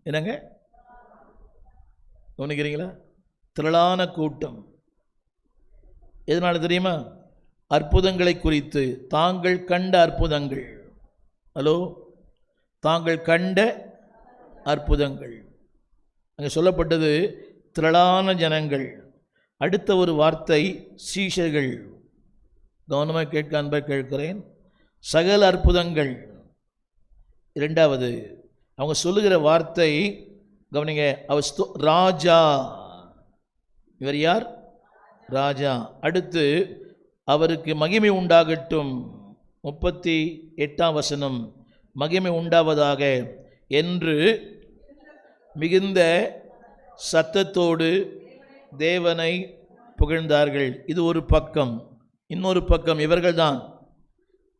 என்னங்க கவனிக்கிறீங்களா? திரளான கூட்டம். எதனால தெரியுமா? அற்புதங்களை குறித்து, தாங்கள் கண்ட அற்புதங்கள். ஹலோ, தாங்கள் கண்ட அற்புதங்கள். அங்கே சொல்லப்பட்டது திரளான ஜனங்கள். அடுத்த ஒரு வார்த்தை சீஷர்கள். கவனமாக கேட்க அன்பாக கேட்கிறேன். சகல அற்புதங்கள். இரண்டாவது அவங்க சொல்லுகிற வார்த்தை கவனிங்க, அவர் ராஜா. இவர் யார்? ராஜா. அடுத்து அவருக்கு மகிமை உண்டாகட்டும். 38ஆம் வசனம், மகிமை உண்டாவதாக என்று மிகுந்த சத்தத்தோடு தேவனை புகழ்ந்தார்கள். இது ஒரு பக்கம். இன்னொரு பக்கம்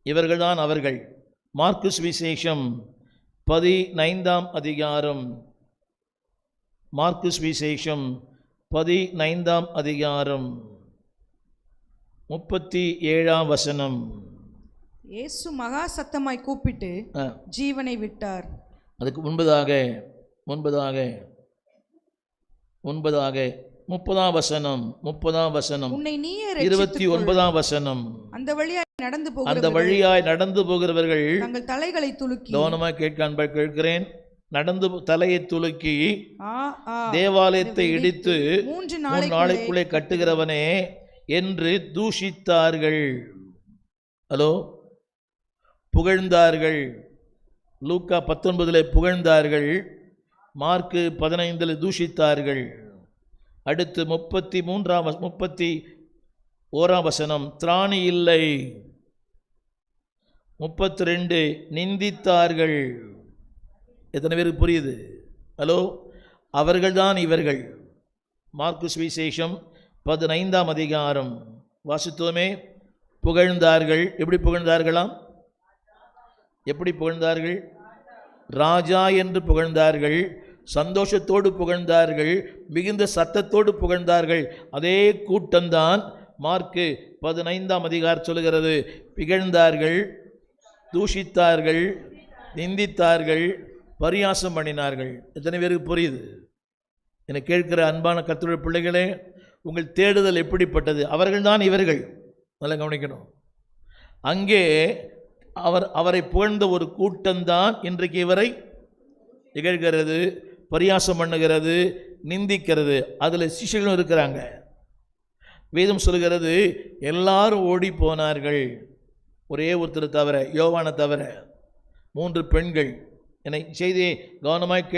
இவர்கள்தான் அவர்கள். மார்க்கு சுவிசேஷம் 15ஆம் அதிகாரம், மார்க்கு சுவிசேஷம் 15ஆம் அதிகாரம் 37ஆம் வசனம். இயேசு மகா சத்தமாய் கூப்பிட்டு ஜீவனை விட்டார். அதுக்கு முன்பதாக 30ஆம் வசனம், 30ஆம் வசனம், உன்னை நீயே 29ஆம் வசனம். அந்த வழியாய் நடந்து போகிறவர்கள் தங்கள் தலைகளை துலுக்கி, கவனமாக கேட்கிறேன், நடந்து தலையை துலுக்கி தேவாலயத்தை இடித்து 3 நாளைக்குள்ளே கட்டுகிறவனே என்று தூஷித்தார்கள். ஹலோ, புகழ்ந்தார்கள். லூக்கா 19 புகழ்ந்தார்கள், மார்க்கு 15 தூஷித்தார்கள். அடுத்து 31ஆம் வசனம், திராணி இல்லை. 32 நிந்தித்தார்கள். எத்தனை பேருக்கு புரியுது? ஹலோ, அவர்கள்தான் இவர்கள். மார்க்கு சுவிசேஷம் 15ஆம் அதிகாரம் வாசித்தோமே. புகழ்ந்தார்கள். எப்படி புகழ்ந்தார்களாம்? எப்படி புகழ்ந்தார்கள்? ராஜா என்று புகழ்ந்தார்கள், சந்தோஷத்தோடு புகழ்ந்தார்கள், மிகுந்த சத்தத்தோடு புகழ்ந்தார்கள். அதே கூட்டம்தான் மார்க்கு 15ஆம் அதிகாரம் சொல்லுகிறது. புகழ்ந்தார்கள், தூஷித்தார்கள், நிந்தித்தார்கள், பரியாசம் பண்ணினார்கள். எத்தனை பேருக்கு புரியுது? என்னை கேட்கிற அன்பான கர்த்தருடைய பிள்ளைகளே, உங்கள் தேடுதல் எப்படிப்பட்டது? அவர்கள்தான் இவர்கள். நல்லா கவனிக்கணும். அங்கே அவரை புகழ்ந்த ஒரு கூட்டம்தான் இன்றைக்கு இவரை இகழ்கிறது, பரியாசம் பண்ணுகிறது, நிந்திக்கிறது. அதில் சிஷ்யர்களும் இருக்கிறாங்க. வேதம் சொல்கிறது எல்லாரும் ஓடி போனார்கள், ஒரே ஒருத்தர் தவிர, யோவானை தவிர. 3 பெண்கள். என்னை செய்தியை கவனமாய்